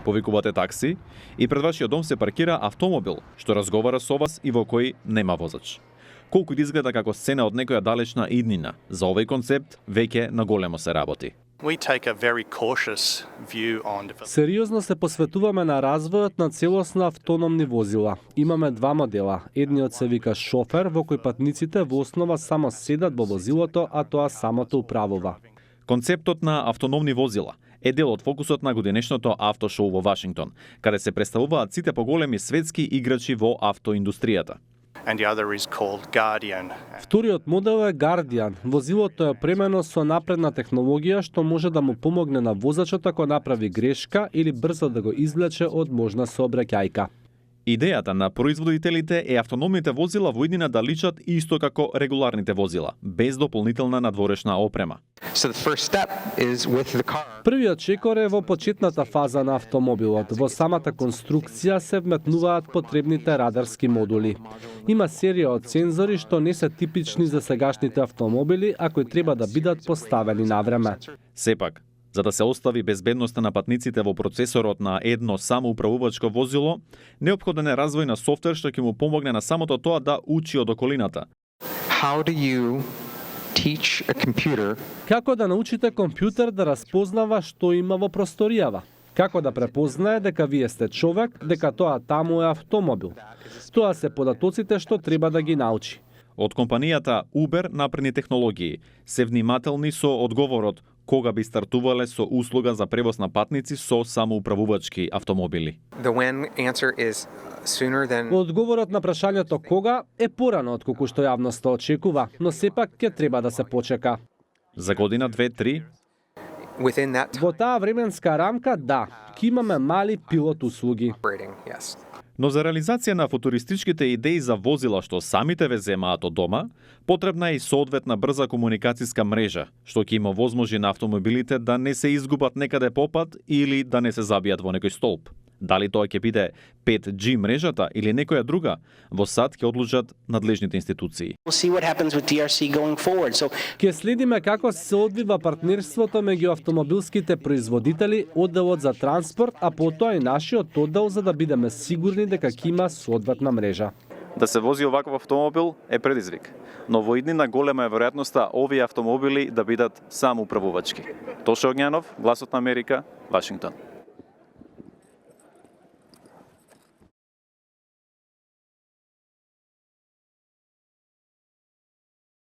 повикувате такси и пред вашиот дом се паркира автомобил што разговара со вас и во кој нема возач. Колку да изгледа како сцена од некоја далечна иднина, за овој концепт веќе на големо се работи. Сериозно се посветуваме на развојот на целосно автономни возила. Имаме два модела. Едниот се вика шофер, во кој патниците во основа само седат во возилото, а тоа самото управува. Концептот на автономни возила е дел од фокусот на годинешното автошоу во Вашингтон, каде се представуваат сите поголеми светски играчи во автоиндустријата. Вториот модел е Guardian. Возилото е опремено со напредна технологија што може да му помогне на возачот ако направи грешка или брзо да го извлече од можна сообраќајка. Идејата на производителите е автономните возила во иднина да личат исто како регуларните возила, без дополнителна надворешна опрема. Првиот чекор е во почетната фаза на автомобилот. Во самата конструкција се вметнуваат потребните радарски модули. Има серија од сензори што не се типични за сегашните автомобили, а кои треба да бидат поставени на време. Сепак, за да се остави безбедноста на патниците во процесорот на едно самоуправувачко возило, неопходен е развој на софтвер што ќе му помогне на самото тоа да учи од околината. Како да научите компјутер да распознава што има во просторијава? Како да препознае дека вие сте човек, дека тоа таму е автомобил? Тоа се податоците што треба да ги научи. Од компанијата Uber напредни технологии се внимателни со одговорот кога би стартувале со услуга за превоз на патници со самоуправувачки автомобили. Одговорот на прашањето кога е порано од колку што јавноста очекува, но сепак ќе треба да се почека. За година 2-3 Во таа временска рамка, да, ќе имаме мали пилот услуги. Но за реализација на футуристичките идеи за возила што самите ве земаат од дома, потребна е и соодветна брза комуникацијска мрежа, што ќе има возможи на автомобилите да не се изгубат некаде по пат или да не се забијат во некој столб. Дали тоа ќе биде 5G мрежата или некоја друга, во САД ќе одлучат надлежните институции. Ќе следиме како се одвива партнерството меѓу автомобилските производители, одделот за транспорт, а потоа и нашиот оддел за да бидеме сигурни дека ќе има соодветна мрежа. Да се вози оваков автомобил е предизвик, но во иднина голема е веројатноста овие автомобили да бидат самоуправувачки. Тоше Огњанов, Гласот на Америка, Вашингтон.